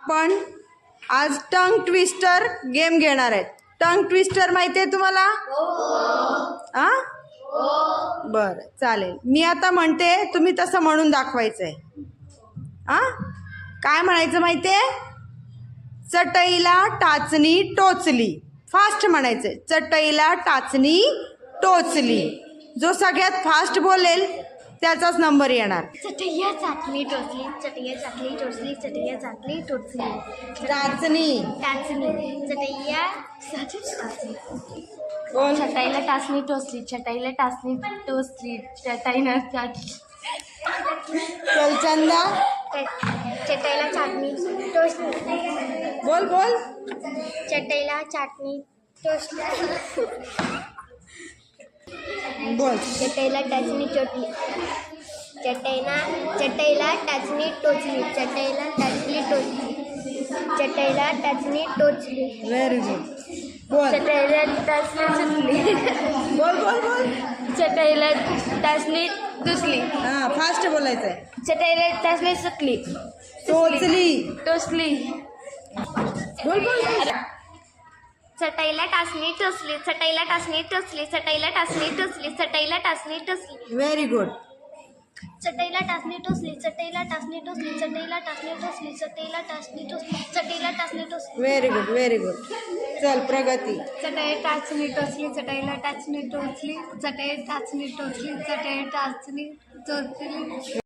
आपण आज tongue twister game घेणार आहेत. टंग ट्विस्टर माहिती आहे तुम्हाला? आ बरं चालेल. मी आता म्हणते, तुम्ही तसं म्हणून दाखवायचं आहे. काय म्हणायचं माहिती आहे? चटईला टाचणी टोचली. फास्ट म्हणायचं. चटईला टाचणी टोचली. जो सगळ्यात फास्ट बोलेल त्याचाच नंबर येणार. चटैया चाटली टोचली, चटैया चाटली टोचली, चटैया चाटली टोचली. टाचणी टाचणी, चटैया टाचणी. बोल. चटईला टाचणी टोचली, चटईला टाचणी टोचली, चटईनं टाचली. चलचंदा चटईला चाटणी टोचली. बोल बोल. चटईला चाटणी टोचली. बोल. चटईला टाचणी टोचली. चटईला टाचणी टोचली, चटईला टाचणी टोचली, चटईला टाचणी टोचली. Very good. बोल. चटईला टाचणी सुटली. बोल बोल बोल. चटईला टाचणी टोचली. हां फास्ट बोलायचं आहे. चटईला टाचणी सुटली. टोचली. टोचली. बोल बोल. चटईला टाचणी टोचली, चटईला टाचणी टोचली, चटईला टाचणी टोचली, चटईला टाचणी टोचली. Very good. चटईला टाचणी टोचली, चटईला टाचणी टोचली, चटईला टाचणी टोचली, चटईला टाचणी टोचली, चटईला टाचणी टोचली. Very good very good. चल प्रगती. चटई टाचणी टोचली, चटईला टाचणी टोचली, चटई टाचणी टोचली, चटई टाचणी टोचली.